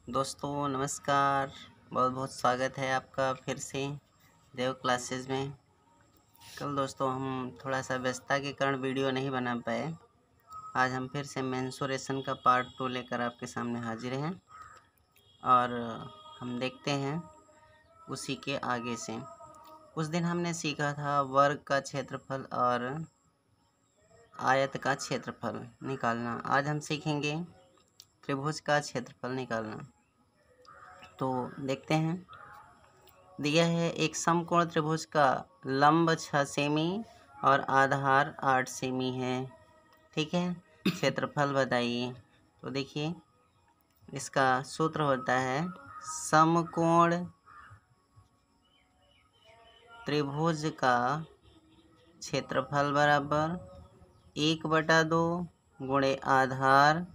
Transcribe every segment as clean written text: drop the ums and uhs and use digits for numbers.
दोस्तों नमस्कार। बहुत बहुत स्वागत है आपका फिर से देव क्लासेस में। कल दोस्तों हम थोड़ा सा व्यस्तता के कारण वीडियो नहीं बना पाए। आज हम फिर से मेंसुरेशन का पार्ट 2 लेकर आपके सामने हाजिर हैं और हम देखते हैं उसी के आगे से। उस दिन हमने सीखा था वर्ग का क्षेत्रफल और आयत का क्षेत्रफल निकालना। आज हम सीखेंगे त्रिभुज का क्षेत्रफल निकालना। तो देखते हैं। दिया है एक समकोण त्रिभुज का लंब 6 सेमी और आधार 8 सेमी है। ठीक है, क्षेत्रफल बताइए। तो देखिए इसका सूत्र होता है समकोण त्रिभुज का क्षेत्रफल बराबर 1/2 गुणे आधार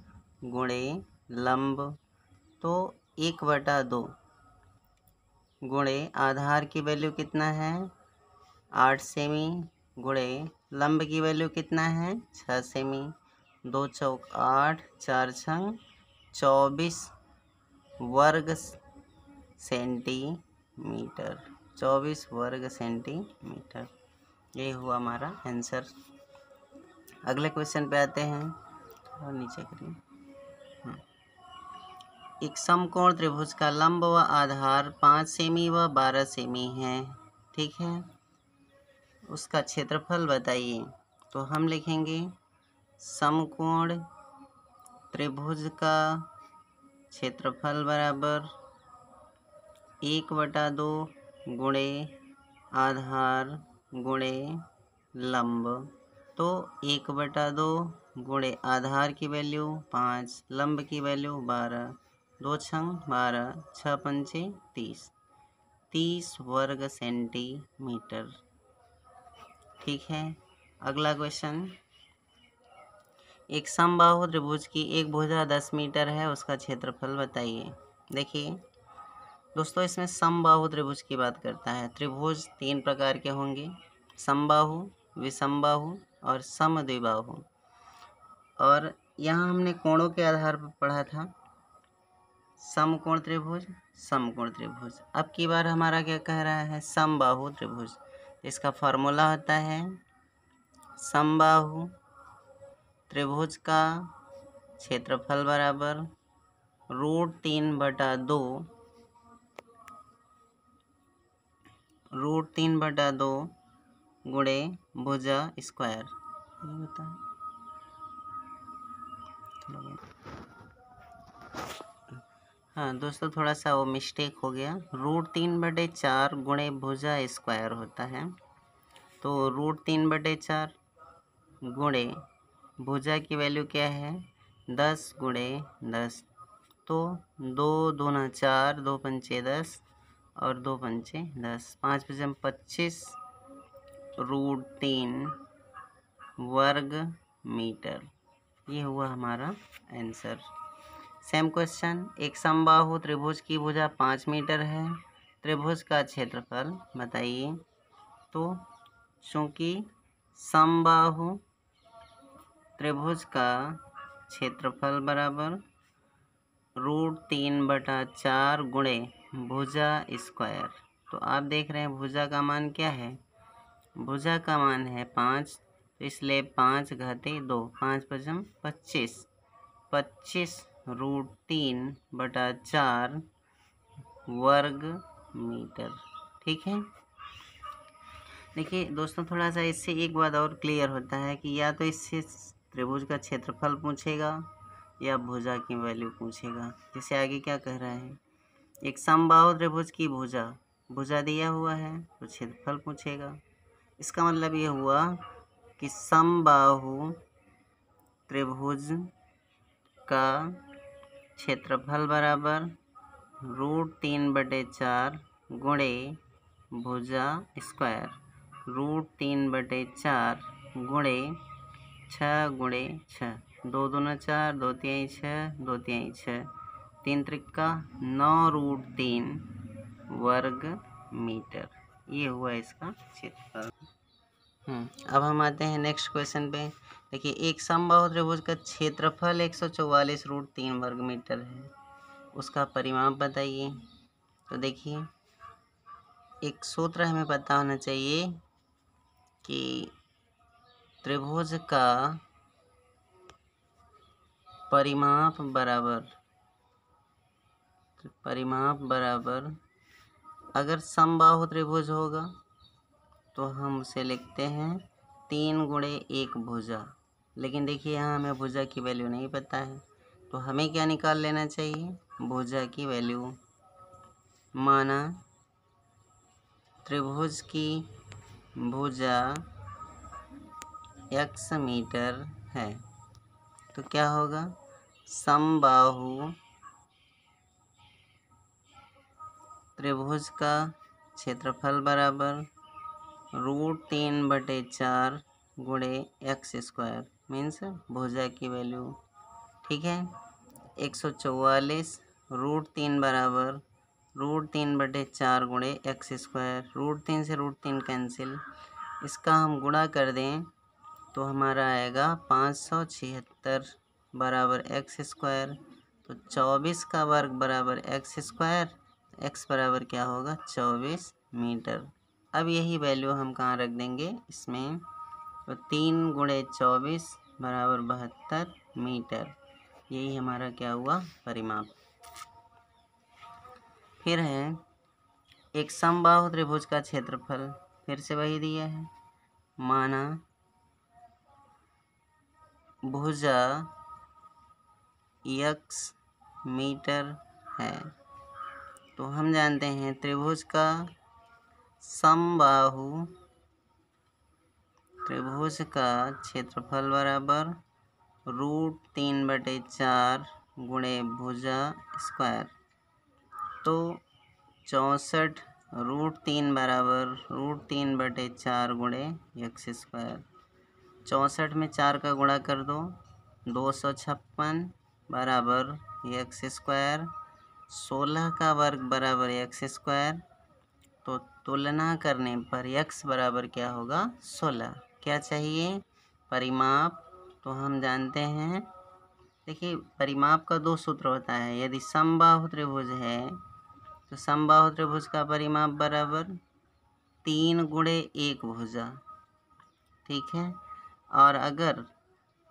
गुणे लंब। तो 1/2 गुणे आधार की वैल्यू कितना है 8 सेमी गुणे लंब की वैल्यू कितना है 6 सेमी। 2 चौक 8 4 छंग 24 वर्ग सेंटीमीटर। 24 वर्ग सेंटीमीटर, ये हुआ हमारा आंसर। अगले क्वेश्चन पे आते हैं। थोड़ा नीचे करिए। एक समकोण त्रिभुज का लंब व आधार 5 सेमी व 12 सेमी है। ठीक है, उसका क्षेत्रफल बताइए। तो हम लिखेंगे समकोण त्रिभुज का क्षेत्रफल बराबर 1/2 गुणे आधार गुणे लंब। तो 1/2 गुणे आधार की वैल्यू 5, लंब की वैल्यू 12, 2 छंग 12, 6 पंचे 30, 30 वर्ग सेंटीमीटर। ठीक है, अगला क्वेश्चन। एक समबाहु त्रिभुज की एक भुजा 10 मीटर है, उसका क्षेत्रफल बताइए। देखिए दोस्तों, इसमें समबाहु त्रिभुज की बात करता है। त्रिभुज 3 प्रकार के होंगे, समबाहु, विषमबाहु और समद्विबाहु। और यहाँ हमने कोणों के आधार पर पढ़ा था समकोण त्रिभुज, समकोण त्रिभुज। अब की बार हमारा क्या कह रहा है समबाहु त्रिभुज। इसका फॉर्मूला होता है समबाहु त्रिभुज का क्षेत्रफल बराबर √3/2 गुणे भुजा स्क्वायर। ये होता है। हाँ दोस्तों, थोड़ा सा वो मिस्टेक हो गया। √3/4 गुणे भुजा स्क्वायर होता है। तो √3/4 गुणे भुजा की वैल्यू क्या है 10 गुणे 10। तो 2 दूना 4, 2 पंचे 10 और 2 पंचे 10, 5 पचम 25 √3 वर्ग मीटर। ये हुआ हमारा आंसर। Same question. एक समबाहु त्रिभुज की भुजा 5 मीटर है, त्रिभुज का क्षेत्रफल बताइए। तो चूँकि समबाहु त्रिभुज का क्षेत्रफल बराबर √3/4 गुणे भुजा स्क्वायर। तो आप देख रहे हैं भुजा का मान क्या है, भुजा का मान है 5, तो इसलिए 5 घाते 2, 5 पचम 25, 25 √3/4 वर्ग मीटर। ठीक है, देखिए दोस्तों, थोड़ा सा इससे एक बात और क्लियर होता है कि या तो इससे त्रिभुज का क्षेत्रफल पूछेगा या भुजा की वैल्यू पूछेगा। जैसे आगे क्या कह रहा है, एक समबाहु त्रिभुज की भुजा दिया हुआ है तो क्षेत्रफल पूछेगा। इसका मतलब ये हुआ कि समबाहु त्रिभुज का क्षेत्रफल बराबर √3/4 गुणे भुजा स्क्वायर। √3/4 गुणे 6 गुणे 6, 2 दूना 4, 2 तिहाई 6, 2 तिहाई 6, 3 त्रिक्का 9 √3 वर्ग मीटर। ये हुआ इसका क्षेत्रफल। अब हम आते हैं नेक्स्ट क्वेश्चन पे। देखिए एक समबाहु त्रिभुज का क्षेत्रफल 144 √3 वर्ग मीटर है। उसका परिमाप बताइए। तो देखिए, एक सूत्र हमें पता होना चाहिए कि त्रिभुज का परिमाप बराबर अगर समबाहु त्रिभुज होगा तो हम उसे लिखते हैं 3 गुणे 1 भुजा। लेकिन देखिए यहाँ हमें भुजा की वैल्यू नहीं पता है, तो हमें क्या निकाल लेना चाहिए, भुजा की वैल्यू। माना त्रिभुज की भुजा x मीटर है, तो क्या होगा, समबाहु त्रिभुज का क्षेत्रफल बराबर √3/4 गुणे x स्क्वायर, मीन्स भुजा की वैल्यू। ठीक है, 144 √3 बराबर √3/4 गुणे x स्क्वायर। √3 से √3 कैंसिल, इसका हम गुणा कर दें तो हमारा आएगा 576 बराबर x स्क्वायर। तो 24 का वर्ग बराबर x स्क्वायर, x बराबर क्या होगा, 24 मीटर। अब यही वैल्यू हम कहाँ रख देंगे, इसमें। तो 3 गुणे 24 बराबर 72 मीटर। यही हमारा क्या हुआ, परिमाप। फिर है एक समबाहु त्रिभुज का क्षेत्रफल, फिर से वही दिया है। माना भुजा x मीटर है, तो हम जानते हैं त्रिभुज का समबाहु त्रिभुज का क्षेत्रफल बराबर √3/4 गुणे भुजा स्क्वायर। तो 64 √3 बराबर √3/4 गुणे x स्क्वायर। 64 में 4 का गुणा कर दो, 256 बराबर x स्क्वायर। 16 का वर्ग बराबर x स्क्वायर। तो तुलना करने पर x बराबर क्या होगा, 16। क्या चाहिए, परिमाप। तो हम जानते हैं, देखिए परिमाप का 2 सूत्र होता है। यदि समबाहु त्रिभुज है तो समबाहु त्रिभुज का परिमाप बराबर 3 गुणे 1 भुजा। ठीक है, और अगर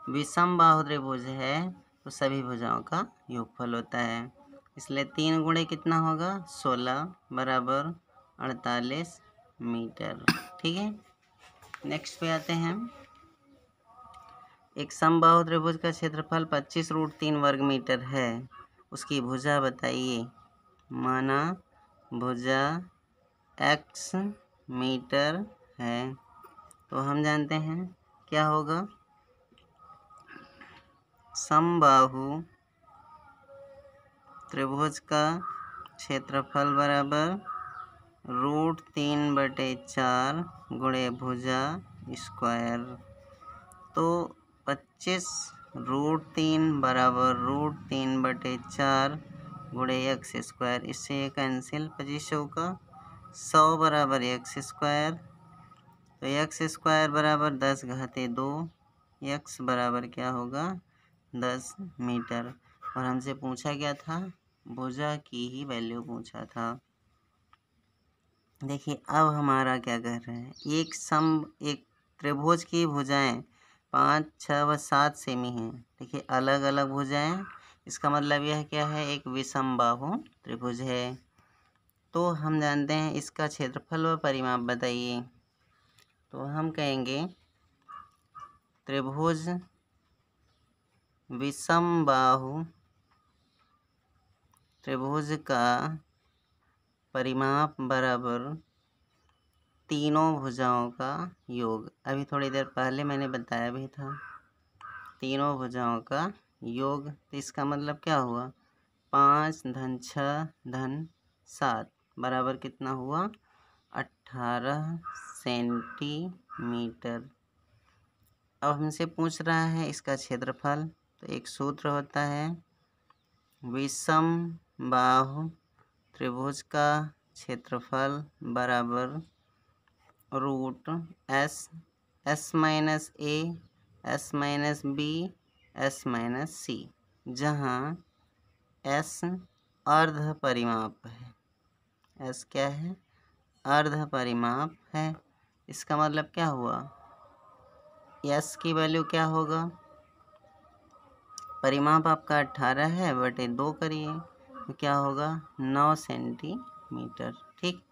विषमबाहु त्रिभुज है तो सभी भुजाओं का योगफल होता है। इसलिए 3 गुणे कितना होगा, 16 बराबर 48 मीटर। ठीक है, नेक्स्ट पे आते हैं। एक समबाहु त्रिभुज का क्षेत्रफल 25 √3 वर्ग मीटर है, उसकी भुजा बताइए। माना भुजा x मीटर है, तो हम जानते हैं क्या होगा, समबाहु त्रिभुज का क्षेत्रफल बराबर √3/4 गुणे भुजा स्क्वायर। तो 25 √3 बराबर √3/4 गुणे x स्क्वायर। इससे ये कैंसिल, 25 का 100 बराबर x स्क्वायर। तो x स्क्वायर बराबर 10 घाते 2, x बराबर क्या होगा, 10 मीटर। और हमसे पूछा क्या था, भुजा की ही वैल्यू पूछा था। देखिए अब हमारा क्या कह रहे हैं, एक त्रिभुज की भुजाएं 5, 6 व 7 सेमी हैं। देखिए अलग अलग भुजाएं, इसका मतलब यह क्या है, एक विषमबाहु त्रिभुज है। तो हम जानते हैं इसका क्षेत्रफल व परिमाप बताइए। तो हम कहेंगे त्रिभुज विषमबाहु त्रिभुज का परिमाप बराबर तीनों भुजाओं का योग। अभी थोड़ी देर पहले मैंने बताया भी था, तीनों भुजाओं का योग। तो इसका मतलब क्या हुआ, 5 धन 6 धन 7 बराबर कितना हुआ, 18 सेंटीमीटर। अब हमसे पूछ रहा है इसका क्षेत्रफल। तो एक सूत्र होता है, विषमबाहु त्रिभुज का क्षेत्रफल बराबर √S S-A S-B S-C, जहाँ S अर्ध परिमाप है। एस क्या है? अर्ध परिमाप है। इसका मतलब क्या हुआ? एस की वैल्यू क्या होगा? परिमाप आपका 18 है बटे 2 करिए तो क्या होगा? 9 सेंटीमीटर। ठीक।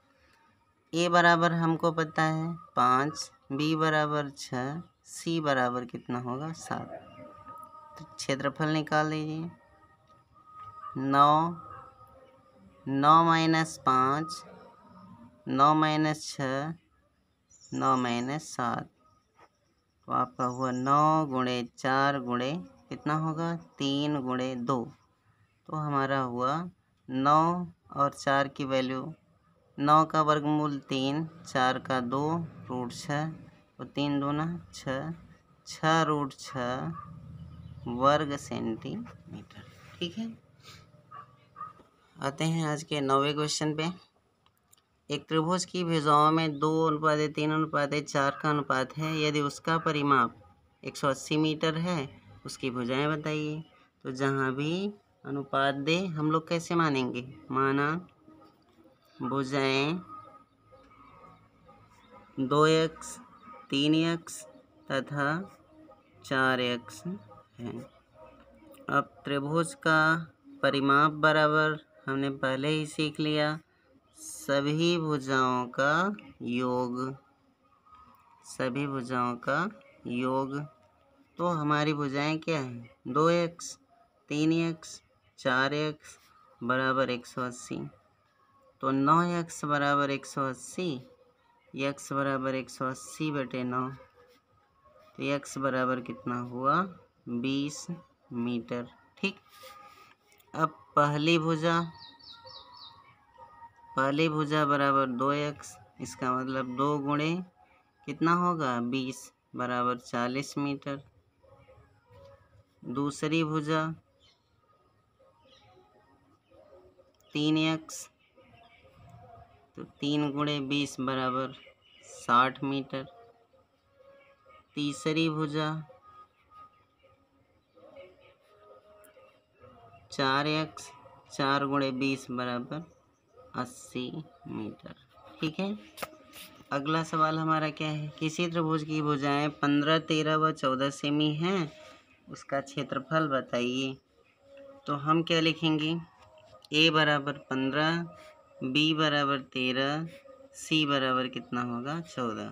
ए बराबर हमको पता है 5, बी बराबर 6, सी बराबर कितना होगा? 7। तो क्षेत्रफल निकाल लीजिए। 9 माइनस 5, 9 माइनस 6, 9 माइनस 7, तो आपका हुआ 9 गुणे 4 गुणे कितना होगा? 3 गुणे 2, तो हमारा हुआ 9 और 4 की वैल्यू, 9 का वर्गमूल 3, 4 का 2, रूट 6, तो 3 दूना 6, 6 रूट 6 वर्ग सेंटीमीटर। ठीक है। आते हैं आज के 9वें क्वेश्चन पे। एक त्रिभुज की भुजाओं में 2:3:4 का अनुपात है। यदि उसका परिमाप 180 मीटर है, उसकी भुजाएं बताइए। तो जहाँ भी अनुपात दे हम लोग कैसे मानेंगे? माना भुजाएं 2x, 3x तथा 4x हैं। अब त्रिभुज का परिमाप बराबर हमने पहले ही सीख लिया, सभी भुजाओं का योग। सभी भुजाओं का योग। तो हमारी भुजाएं क्या हैं? 2x, 3x, 4x बराबर 180। तो 9x बराबर 180, x बराबर 180 बटे 9, तो x बराबर कितना हुआ? 20 मीटर। ठीक। अब पहली भुजा बराबर 2x, इसका मतलब 2 गुणे कितना होगा? 20 बराबर 40 मीटर। दूसरी भुजा 3x, तो 3 गुणे 20 बराबर 60 मीटर। तीसरी भुजा 4x, 4 गुणे 20 बराबर 80 मीटर। ठीक है। अगला सवाल हमारा क्या है? किसी त्रिभुज की भुजाएं 15, 13 व 14 सेमी हैं, उसका क्षेत्रफल बताइए। तो हम क्या लिखेंगे? ए बराबर 15, बी बराबर 13, सी बराबर कितना होगा? 14।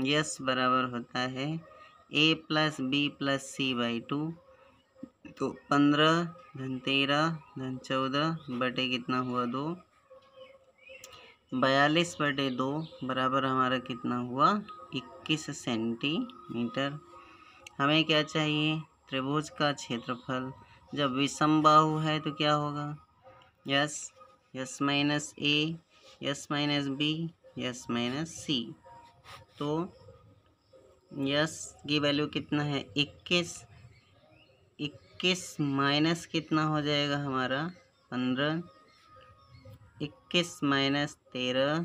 यस बराबर होता है a plus b plus c by 2, तो 15 धन 13 धन 14 बटे कितना हुआ? 2, 42 बटे 2 बराबर हमारा कितना हुआ? 21 सेंटीमीटर। हमें क्या चाहिए? त्रिभुज का क्षेत्रफल। जब विषम बाहु है तो क्या होगा? S, s minus a, s minus b, s minus c. तो यस की वैल्यू कितना है? 21। 21 माइनस कितना हो जाएगा हमारा? 15। 21 माइनस 13,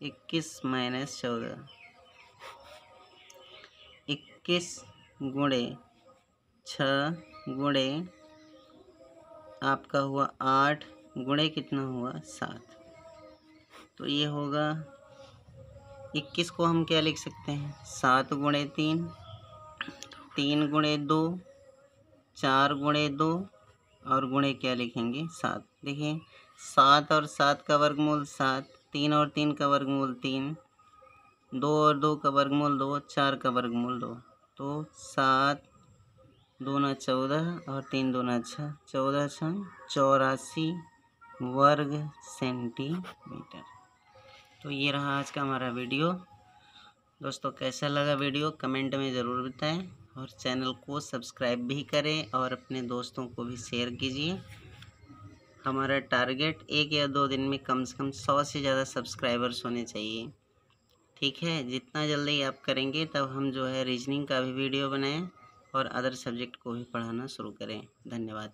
21 माइनस 14, 21 गुणे 6 गुणे आपका हुआ 8 गुणे कितना हुआ? 7। तो ये होगा 21 को हम क्या लिख सकते हैं? 7 गुणे 3, 3 गुणे 2, 4 गुणे 2 और गुणे क्या लिखेंगे? 7। देखिए 7 और 7 का वर्गमूल 7, 3 और 3 का वर्गमूल 3, 2 और 2 का वर्गमूल 2, 4 का वर्गमूल 2, तो 7 दूना 14 और 3 दूना 6, 14 6 84 वर्ग सेंटीमीटर। तो ये रहा आज का हमारा वीडियो। दोस्तों कैसा लगा वीडियो कमेंट में ज़रूर बताएं और चैनल को सब्सक्राइब भी करें और अपने दोस्तों को भी शेयर कीजिए। हमारा टारगेट 1 या 2 दिन में कम से कम 100 से ज़्यादा सब्सक्राइबर्स होने चाहिए। ठीक है। जितना जल्दी आप करेंगे तब हम जो है रीजनिंग का भी वीडियो बनाएं और अदर सब्जेक्ट को भी पढ़ाना शुरू करें। धन्यवाद।